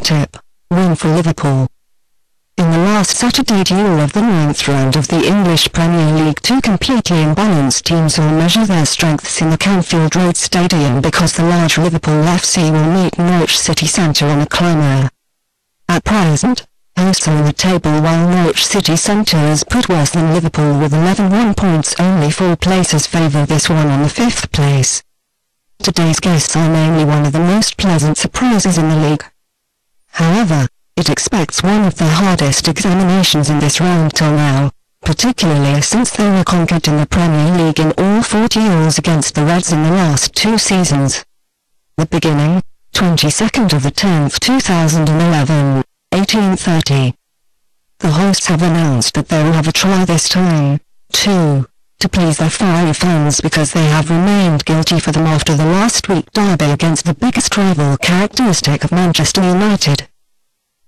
tip, win for Liverpool. In the last Saturday duel of the 9th round of the English Premier League, two completely imbalanced teams will measure their strengths in the Canfield Road stadium because the large Liverpool FC will meet Norwich City Centre on a climber. At present, hosts are in the table while Norwich City Centre is put worse than Liverpool with 11 points, only 4 places favour this one on the 5th place. Today's guests are mainly one of the most pleasant surprises in the league. However, it expects one of the hardest examinations in this round till now, particularly since they were conquered in the Premier League in all 4 duels against the Reds in the last 2 seasons. The beginning, 22nd of the 10th 2011, 18:30. The hosts have announced that they will have a try this time, too, to please their fiery fans because they have remained guilty for them after the last week derby against the biggest rival characteristic of Manchester United.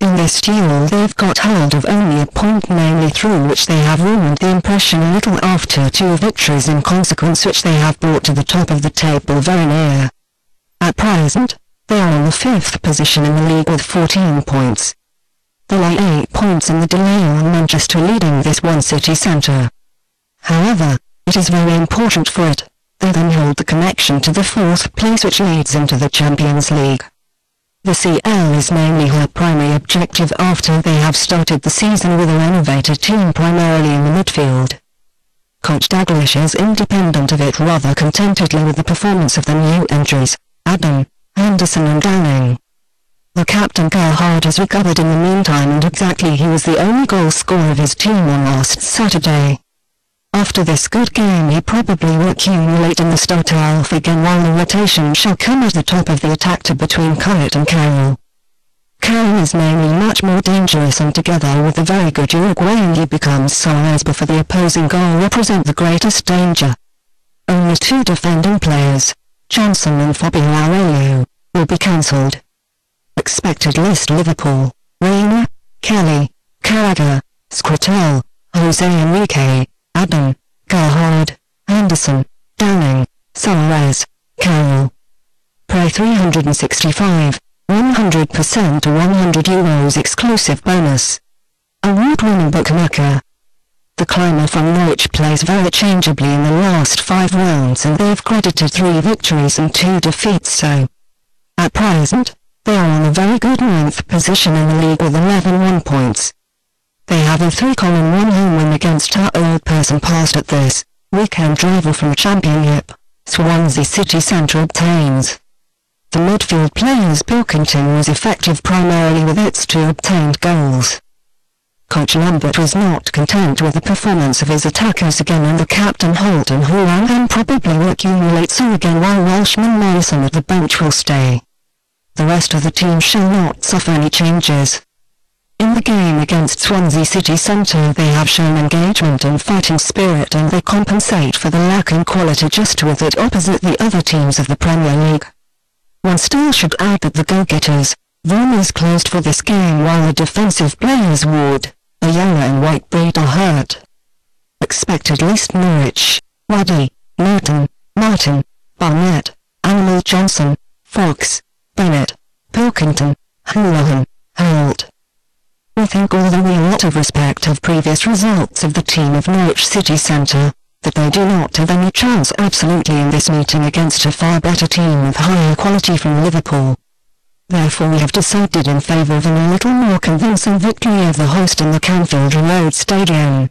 In this duel they've got hold of only a point, mainly through which they have ruined the impression a little after 2 victories in consequence, which they have brought to the top of the table very near. At present, they are on the 5th position in the league with 14 points. They lie 8 points in the delay on Manchester leading this one City Centre. However, it is very important for it, they then hold the connection to the 4th place which leads into the Champions League. The CL is mainly her primary objective after they have started the season with a renovated team primarily in the midfield. Coach Dalglish is independent of it rather contentedly with the performance of the new entries, Adam, Henderson and Downing. The captain Gerhard has recovered in the meantime, and exactly he was the only goal scorer of his team on last Saturday. After this good game he probably will accumulate in the starter half again, while the rotation shall come at the top of the attack to between Kuyt and Carroll. Carroll is mainly much more dangerous, and together with the very good Uruguayan he becomes Suarez before the opposing goal represent the greatest danger. Only 2 defending players, Johnson and Fabio Aurelio, will be cancelled. Expected list: Liverpool, Reina, Kelly, Carragher, Skrtel, Jose Enrique, Adam, Gerhard, Henderson, Downing, Suarez, Carroll. Pre 365, 100% to €100 exclusive bonus. Award-winning bookmaker. The climber from Norwich plays very changeably in the last 5 rounds, and they've credited 3 victories and 2 defeats, so at present, they are on a very good 9th position in the league with 11 points. They have a 3-1 home win against our old person past at this weekend rival from Championship, Swansea City Centre obtains. The midfield players Pilkington was effective primarily with its 2 obtained goals. Coach Lambert was not content with the performance of his attackers again, and the captain Holton Horan probably will accumulate so again, while Welshman Mason at the bench will stay. The rest of the team shall not suffer any changes. In the game against Swansea City Centre they have shown engagement and fighting spirit, and they compensate for the lack in quality just with it opposite the other teams of the Premier League. One still should add that the go-getters, Vaughan is closed for this game, while the defensive players Ward, a yellow and white breed, are hurt. Expected list: Norwich, Waddy, Norton, Martin, Barnett, Animal, Johnson, Fox, Bennett, Pilkington, Houlihan, Holt. We think, although we a lot of respect of previous results of the team of Norwich City Centre, that they do not have any chance absolutely in this meeting against a far better team of higher quality from Liverpool. Therefore we have decided in favour of a little more convincing victory of the host in the Canfield Road Stadium.